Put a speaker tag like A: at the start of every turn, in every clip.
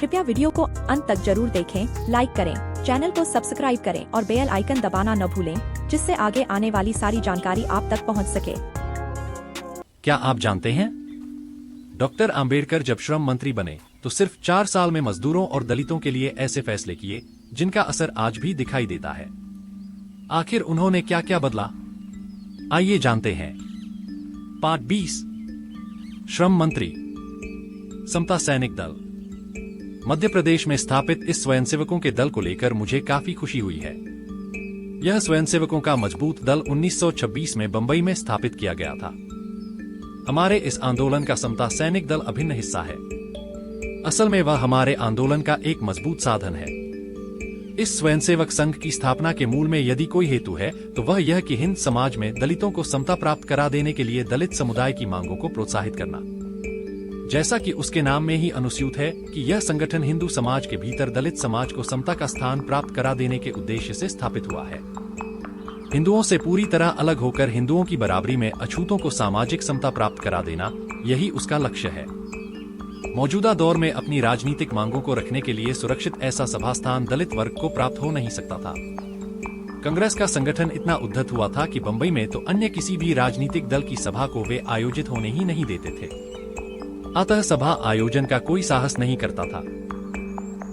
A: कृपया वीडियो को अंत तक जरूर देखें, लाइक करें, चैनल को सब्सक्राइब करें और बेल आइकन दबाना न भूलें, जिससे आगे आने वाली सारी जानकारी आप तक पहुंच सके।
B: क्या आप जानते हैं, डॉक्टर अंबेडकर जब श्रम मंत्री बने तो सिर्फ 4 साल में मजदूरों और दलितों के लिए ऐसे फैसले किए जिनका असर आज भी दिखाई देता है। आखिर उन्होंने क्या क्या बदला, आइए जानते हैं। पार्ट 20, श्रम मंत्री, समता सैनिक दल। मध्य प्रदेश में स्थापित इस स्वयंसेवकों के दल को लेकर मुझे काफी खुशी हुई है। यह स्वयंसेवकों का मजबूत दल 1926 में बंबई में स्थापित किया गया था। हमारे इस आंदोलन का समता सैनिक दल अभिन्न हिस्सा है। असल में वह हमारे आंदोलन का एक मजबूत साधन है। इस स्वयंसेवक संघ की स्थापना के मूल में यदि कोई हेतु है तो वह यह कि हिंद समाज में दलितों को समता प्राप्त करा देने के लिए दलित समुदाय की मांगों को प्रोत्साहित करना। जैसा कि उसके नाम में ही अनुस्यूत है कि यह संगठन हिंदू समाज के भीतर दलित समाज को समता का स्थान प्राप्त करा देने के उद्देश्य से स्थापित हुआ है। हिंदुओं से पूरी तरह अलग होकर हिंदुओं की बराबरी में अछूतों को सामाजिक समता प्राप्त करा देना, यही उसका लक्ष्य है। मौजूदा दौर में अपनी राजनीतिक मांगों को रखने के लिए सुरक्षित ऐसा सभा स्थान दलित वर्ग को प्राप्त हो नहीं सकता था। कांग्रेस का संगठन इतना उद्धत हुआ था कि बंबई में तो अन्य किसी भी राजनीतिक दल की सभा को वे आयोजित होने ही नहीं देते थे। अतः सभा आयोजन का कोई साहस नहीं करता था।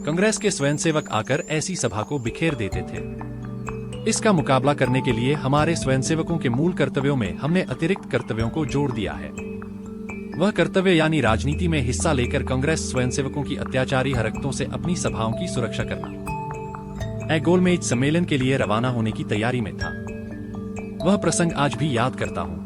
B: कांग्रेस के स्वयंसेवक आकर ऐसी सभा को बिखेर देते थे। इसका मुकाबला करने के लिए हमारे स्वयंसेवकों के मूल कर्तव्यों में हमने अतिरिक्त कर्तव्यों को जोड़ दिया है। वह कर्तव्य यानी राजनीति में हिस्सा लेकर कांग्रेस स्वयंसेवकों की अत्याचारी हरकतों से अपनी सभाओं की सुरक्षा करना। गोलमेज सम्मेलन के लिए रवाना होने की तैयारी में था। वह प्रसंग आज भी याद करता हूँ।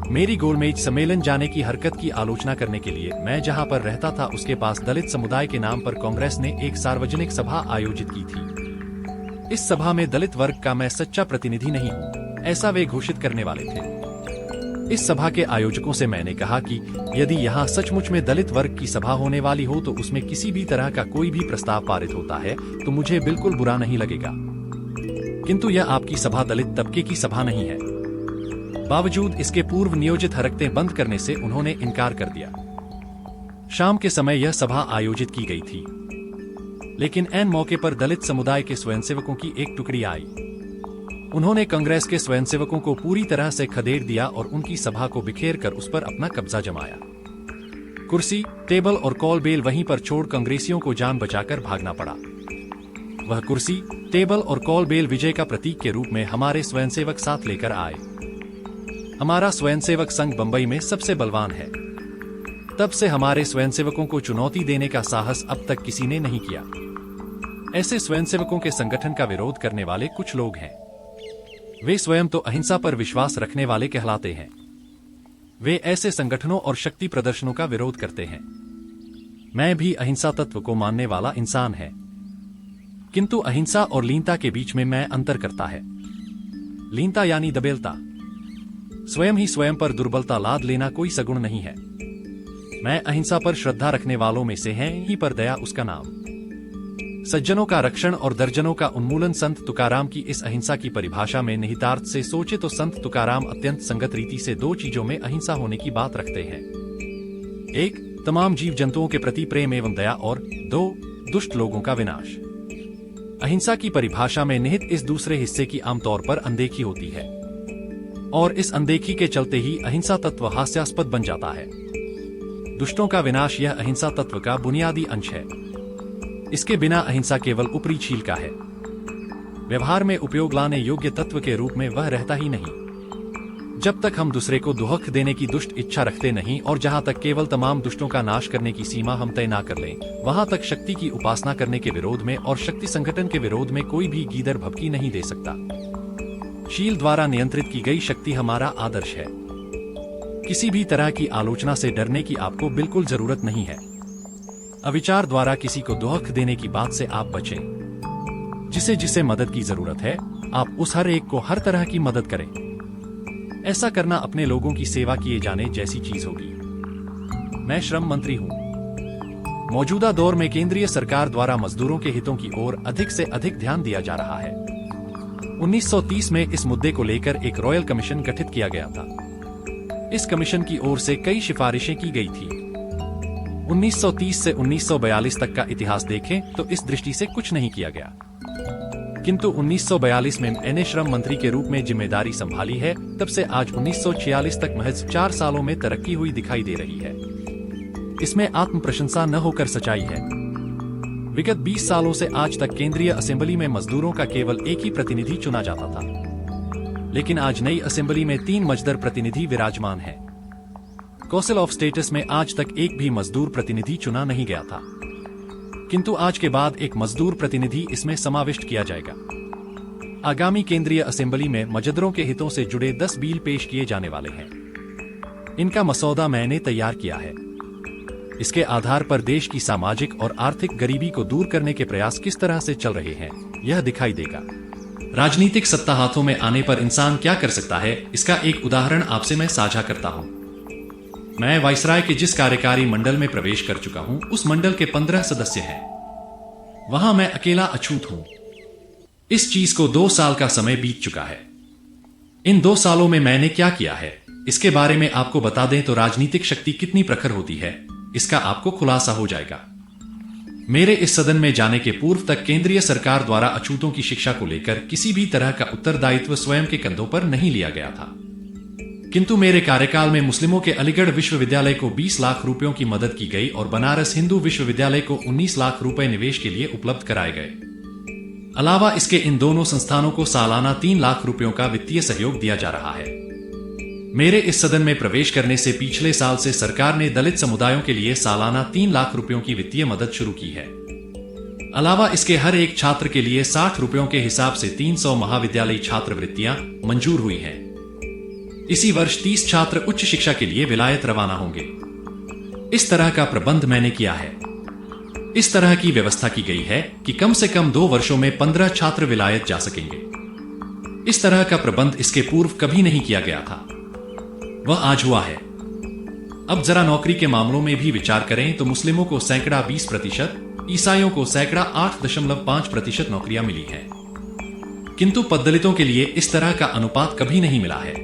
B: मेरी गोलमेज सम्मेलन जाने की हरकत की आलोचना करने के लिए मैं जहाँ पर रहता था उसके पास दलित समुदाय के नाम पर कांग्रेस ने एक सार्वजनिक सभा आयोजित की थी। इस सभा में दलित वर्ग का मैं सच्चा प्रतिनिधि नहीं हूँ, ऐसा वे घोषित करने वाले थे। इस सभा के आयोजकों से मैंने कहा कि यदि यहाँ सचमुच में दलित वर्ग की सभा होने वाली हो तो उसमें किसी भी तरह का कोई भी प्रस्ताव पारित होता है तो मुझे बिल्कुल बुरा नहीं लगेगा, किंतु यह आपकी सभा दलित तबके की सभा नहीं है। बावजूद इसके पूर्व नियोजित हरकतें बंद करने से उन्होंने इनकार कर दिया। शाम के समय यह सभा आयोजित की गई थी, लेकिन ऐन मौके पर दलित समुदाय के स्वयंसेवकों की एक टुकड़ी आई। उन्होंने कांग्रेस के स्वयंसेवकों को पूरी तरह से खदेड़ दिया और उनकी सभा को बिखेर कर उस पर अपना कब्जा जमाया। कुर्सी, टेबल और कॉल बेल वहीं पर छोड़ कांग्रेसियों को जान बचाकर भागना पड़ा। वह कुर्सी, टेबल और कॉल बेल विजय का प्रतीक के रूप में हमारे स्वयंसेवक साथ लेकर आए। हमारा स्वयंसेवक संघ बंबई में सबसे बलवान है। तब से हमारे स्वयंसेवकों को चुनौती देने का साहस अब तक किसी ने नहीं किया। ऐसे स्वयंसेवकों के संगठन का विरोध करने वाले कुछ लोग हैं। वे स्वयं तो अहिंसा पर विश्वास रखने वाले कहलाते हैं। वे ऐसे संगठनों और शक्ति प्रदर्शनों का विरोध करते हैं। मैं भी अहिंसा तत्व को मानने वाला इंसान है, किंतु अहिंसा और लीनता के बीच में मैं अंतर करता है। लीनता यानी दबेलता, स्वयं ही स्वयं पर दुर्बलता लाद लेना कोई सगुण नहीं है। मैं अहिंसा पर श्रद्धा रखने वालों में से है ही पर दया उसका नाम। सज्जनों का रक्षण और दर्जनों का उन्मूलन संत तुकाराम की इस अहिंसा की परिभाषा में निहितार्थ से सोचे तो संत तुकाराम अत्यंत संगत रीति से 2 चीजों में अहिंसा होने की बात रखते हैं। 1, तमाम जीव जंतुओं के प्रति प्रेम एवं दया, और 2, दुष्ट लोगों का विनाश। अहिंसा की परिभाषा में निहित इस दूसरे हिस्से की आमतौर पर अनदेखी होती है, और इस अनदेखी के चलते ही अहिंसा तत्व हास्यास्पद बन जाता है। दुष्टों का विनाश यह अहिंसा तत्व का बुनियादी अंश है। इसके बिना अहिंसा केवल ऊपरी छील का है। व्यवहार में उपयोग लाने योग्य तत्व के रूप में वह रहता ही नहीं। जब तक हम दूसरे को दुख देने की दुष्ट इच्छा रखते नहीं और जहां तक केवल तमाम दुष्टों का नाश करने की सीमा हम तय न कर लें, वहां तक शक्ति की उपासना करने के विरोध में और शक्ति संगठन के विरोध में कोई भी गीदड़ भभकी नहीं दे सकता। शील द्वारा नियंत्रित की गई शक्ति हमारा आदर्श है। किसी भी तरह की आलोचना से डरने की आपको बिल्कुल जरूरत नहीं है। अविचार द्वारा किसी को दुख देने की बात से आप बचें। जिसे जिसे मदद की जरूरत है, आप उस हर एक को हर तरह की मदद करें। ऐसा करना अपने लोगों की सेवा किए जाने जैसी चीज होगी। मैं श्रम मंत्री हूँ। मौजूदा दौर में केंद्रीय सरकार द्वारा मजदूरों के हितों की ओर अधिक से अधिक ध्यान दिया जा रहा है। 1930 में इस मुद्दे को लेकर एक रॉयल कमीशन गठित किया गया था। इस कमीशन की ओर से कई सिफारिशें की गई थी। 1930 से 1942 तक का इतिहास देखें तो इस दृष्टि से कुछ नहीं किया गया, किंतु 1942 में मैंने श्रम मंत्री के रूप में जिम्मेदारी संभाली है। तब से आज 1946 तक महज 4 सालों में तरक्की हुई दिखाई दे रही है। इसमें आत्म प्रशंसा न होकर सच्चाई है। विगत 20 सालों से आज तक केंद्रीय असेंबली में मजदूरों का केवल एक ही प्रतिनिधि चुना जाता था, लेकिन आज नई असेंबली में 3 मजदूर प्रतिनिधि विराजमान हैं। काउंसिल ऑफ स्टेट्स में आज तक एक भी मजदूर प्रतिनिधि चुना नहीं गया था, किंतु आज के बाद एक मजदूर प्रतिनिधि इसमें समाविष्ट किया जाएगा। आगामी केंद्रीय असेंबली में मजदूरों के हितों से जुड़े 10 बिल पेश किए जाने वाले हैं। इनका मसौदा मैंने तैयार किया है। इसके आधार पर देश की सामाजिक और आर्थिक गरीबी को दूर करने के प्रयास किस तरह से चल रहे हैं, यह दिखाई देगा। राजनीतिक सत्ता हाथों में आने पर इंसान क्या कर सकता है, इसका एक उदाहरण आपसे मैं साझा करता हूं। मैं वाइसराय के जिस कार्यकारी मंडल में प्रवेश कर चुका हूं, उस मंडल के 15 सदस्य हैं। वहां मैं अकेला अछूत हूं। इस चीज को 2 साल का समय बीत चुका है। इन 2 सालों में मैंने क्या किया है, इसके बारे में आपको बता दें तो राजनीतिक शक्ति कितनी प्रखर होती है, इसका आपको खुलासा हो जाएगा। मेरे इस सदन में जाने के पूर्व तक केंद्रीय सरकार द्वारा अछूतों की शिक्षा को लेकर किसी भी तरह का उत्तरदायित्व स्वयं के कंधों पर नहीं लिया गया था, किंतु मेरे कार्यकाल में मुस्लिमों के अलीगढ़ विश्वविद्यालय को 20 लाख रुपयों की मदद की गई और बनारस हिंदू विश्वविद्यालय को 19 लाख रुपए निवेश के लिए उपलब्ध कराए गए। अलावा इसके इन दोनों संस्थानों को सालाना 3 लाख रुपयों का वित्तीय सहयोग दिया जा रहा है। मेरे इस सदन में प्रवेश करने से पिछले साल से सरकार ने दलित समुदायों के लिए सालाना 3 लाख रुपयों की वित्तीय मदद शुरू की है। अलावा इसके हर एक छात्र के लिए 60 रुपयों के हिसाब से 300 महाविद्यालयी छात्रवृत्तियां मंजूर हुई हैं। इसी वर्ष 30 छात्र उच्च शिक्षा के लिए विलायत रवाना होंगे। इस तरह का प्रबंध मैंने किया है। इस तरह की व्यवस्था की गई है कि कम से कम 2 वर्षों में 15 छात्र विलायत जा सकेंगे। इस तरह का प्रबंध इसके पूर्व कभी नहीं किया गया था, वह आज हुआ है। अब जरा नौकरी के मामलों में भी विचार करें तो मुस्लिमों को सैकड़ा 20%, ईसाइयों को सैकड़ा 8.5% नौकरियां मिली हैं, किंतु दलितों के लिए इस तरह का अनुपात कभी नहीं मिला है।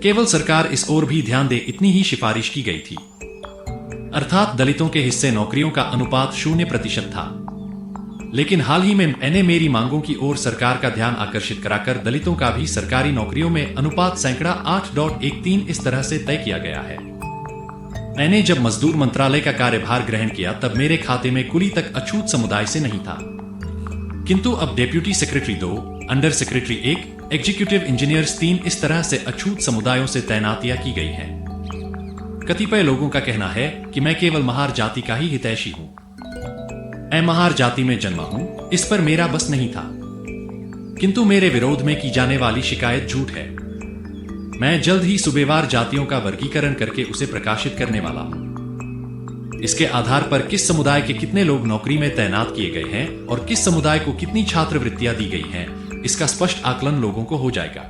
B: केवल सरकार इस ओर भी ध्यान दे, इतनी ही सिफारिश की गई थी, अर्थात दलितों के हिस्से नौकरियों का अनुपात 0% था। लेकिन हाल ही में मैंने मेरी मांगों की ओर सरकार का ध्यान आकर्षित कराकर दलितों का भी सरकारी नौकरियों में अनुपात सैकड़ा 8.13 इस तरह से तय किया गया है। मैंने जब मजदूर मंत्रालय का कार्यभार ग्रहण किया तब मेरे खाते में कुली तक अछूत समुदाय से नहीं था, किंतु अब deputy secretary 2, under secretary 1, executive engineers 3 इस तरह से अछूत समुदायों से तैनातियां की गई हैं। कतिपय लोगों का कहना है कि मैं केवल महार जाति का ही हितैषी हूं। मैं महार जाति में जन्मा हूं, इस पर मेरा बस नहीं था, किंतु मेरे विरोध में की जाने वाली शिकायत झूठ है। मैं जल्द ही सूबेवार जातियों का वर्गीकरण करके उसे प्रकाशित करने वाला हूं। इसके आधार पर किस समुदाय के कितने लोग नौकरी में तैनात किए गए हैं और किस समुदाय को कितनी छात्रवृत्तियां दी गई हैं, इसका स्पष्ट आकलन लोगों को हो जाएगा।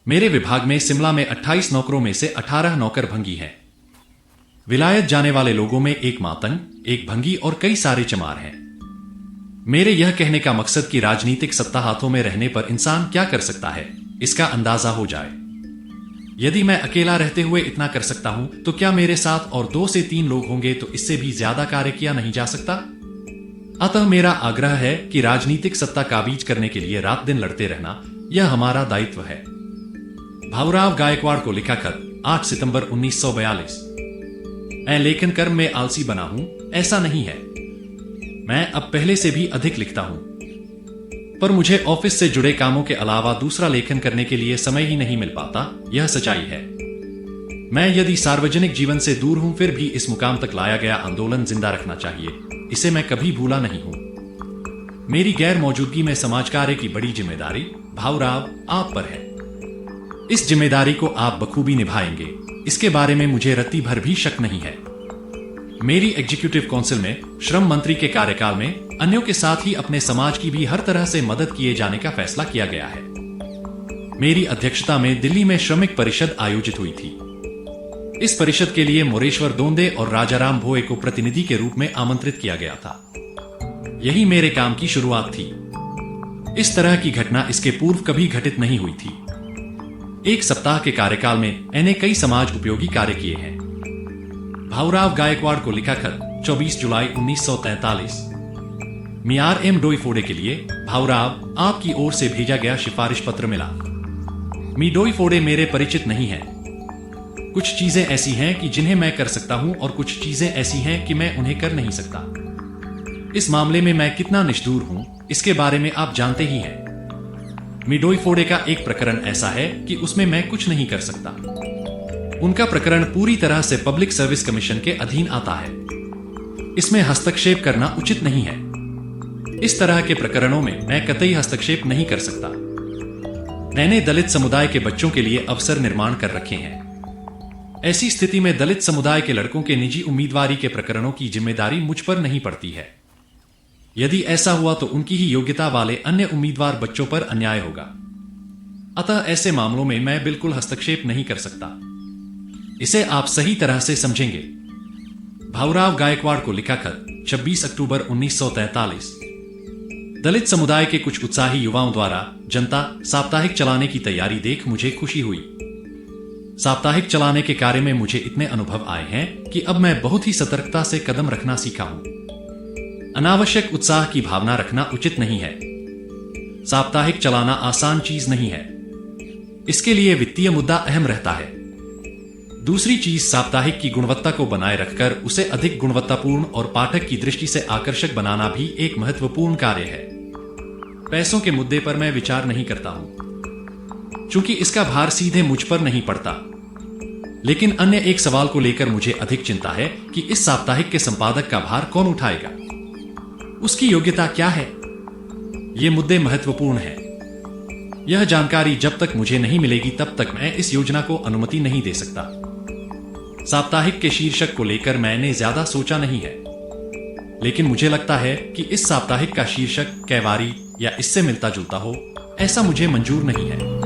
B: मेरे विभाग में शिमला में 28 नौकरों में से 18 नौकर भंगी हैं। विलायत जाने वाले लोगों में एक मातंग, एक भंगी और कई सारे चमार हैं। मेरे यह कहने का मकसद कि राजनीतिक सत्ता हाथों में रहने पर इंसान क्या कर सकता है, इसका अंदाजा हो जाए। यदि मैं अकेला रहते हुए इतना कर सकता हूं, तो क्या मेरे साथ और 2 से 3 लोग होंगे तो इससे भी ज्यादा कार्य किया नहीं जा सकता? अतः मेरा आग्रह है कि राजनीतिक सत्ता काबीज करने के लिए रात दिन लड़ते रहना यह हमारा दायित्व है। भाऊराव गायकवाड़ को लिखा खत 8 सितंबर 1942। मैं लेखन कर्म में आलसी बना हूं, ऐसा नहीं है। मैं अब पहले से भी अधिक लिखता हूं, पर मुझे ऑफिस से जुड़े कामों के अलावा दूसरा लेखन करने के लिए समय ही नहीं मिल पाता, यह सच्चाई है। मैं यदि सार्वजनिक जीवन से दूर हूं, फिर भी इस मुकाम तक लाया गया आंदोलन जिंदा रखना चाहिए, इसे मैं कभी भूला नहीं हूं। मेरी गैर मौजूदगी में समाज कार्य की बड़ी जिम्मेदारी भाऊराव आप पर है। इस जिम्मेदारी को आप बखूबी निभाएंगे, इसके बारे में मुझे रत्ती भर भी शक नहीं है। मेरी एग्जीक्यूटिव काउंसिल में श्रम मंत्री के कार्यकाल में अन्यों के साथ ही अपने समाज की भी हर तरह से मदद किए जाने का फैसला किया गया है। मेरी अध्यक्षता में दिल्ली में श्रमिक परिषद आयोजित हुई थी। इस परिषद के लिए मोरेश्वर दोंदे और राजाराम भोए को प्रतिनिधि के रूप में आमंत्रित किया गया था। यही मेरे काम की शुरुआत थी। इस तरह की घटना इसके पूर्व कभी घटित नहीं हुई थी। 1 सप्ताह के कार्यकाल में मैंने कई समाज उपयोगी कार्य किए हैं। भाऊराव गायकवाड़ को लिखा खत 24 जुलाई 1943। मियार एम डोईफोड़े के लिए भाऊराव, आपकी ओर से भेजा गया सिफारिश पत्र मिला। मी डोईफोड़े मेरे परिचित नहीं है। कुछ चीजें ऐसी हैं कि जिन्हें मैं कर सकता हूं और कुछ चीजें ऐसी हैं कि मैं उन्हें कर नहीं सकता। इस मामले में मैं कितना निष्ठुर हूं, इसके बारे में आप जानते ही हैं। मी डोईफोड़े का एक प्रकरण ऐसा है कि उसमें मैं कुछ नहीं कर सकता। उनका प्रकरण पूरी तरह से पब्लिक सर्विस कमीशन के अधीन आता है। इसमें हस्तक्षेप करना उचित नहीं है। इस तरह के प्रकरणों में मैं कतई हस्तक्षेप नहीं कर सकता। मैंने दलित समुदाय के बच्चों के लिए अवसर निर्माण कर रखे हैं। ऐसी स्थिति में दलित समुदाय के लड़कों के निजी उम्मीदवारी के प्रकरणों की जिम्मेदारी मुझ पर नहीं पड़ती है। यदि ऐसा हुआ तो उनकी ही योग्यता वाले अन्य उम्मीदवार बच्चों पर अन्याय होगा। अतः ऐसे मामलों में मैं बिल्कुल हस्तक्षेप नहीं कर सकता। इसे आप सही तरह से समझेंगे। भाऊराव गायकवाड़ को लिखा खत 26 अक्टूबर 1943। दलित समुदाय के कुछ उत्साही युवाओं द्वारा जनता साप्ताहिक चलाने की तैयारी देख मुझे खुशी हुई। साप्ताहिक चलाने के कार्य में मुझे इतने अनुभव आए हैं कि अब मैं बहुत ही सतर्कता से कदम रखना सीखा हूं। अनावश्यक उत्साह की भावना रखना उचित नहीं है। साप्ताहिक चलाना आसान चीज नहीं है। इसके लिए वित्तीय मुद्दा अहम रहता है। दूसरी चीज, साप्ताहिक की गुणवत्ता को बनाए रखकर उसे अधिक गुणवत्तापूर्ण और पाठक की दृष्टि से आकर्षक बनाना भी एक महत्वपूर्ण कार्य है। पैसों के मुद्दे पर मैं विचार नहीं करता हूं, चूंकि इसका भार सीधे मुझ पर नहीं पड़ता। लेकिन अन्य एक सवाल को लेकर मुझे अधिक चिंता है कि इस साप्ताहिक के संपादक का भार कौन उठाएगा, उसकी योग्यता क्या है। ये मुद्दे महत्वपूर्ण हैं। यह जानकारी जब तक मुझे नहीं मिलेगी तब तक मैं इस योजना को अनुमति नहीं दे सकता। साप्ताहिक के शीर्षक को लेकर मैंने ज्यादा सोचा नहीं है, लेकिन मुझे लगता है कि इस साप्ताहिक का शीर्षक कैवारी या इससे मिलता जुलता हो, ऐसा मुझे मंजूर नहीं है।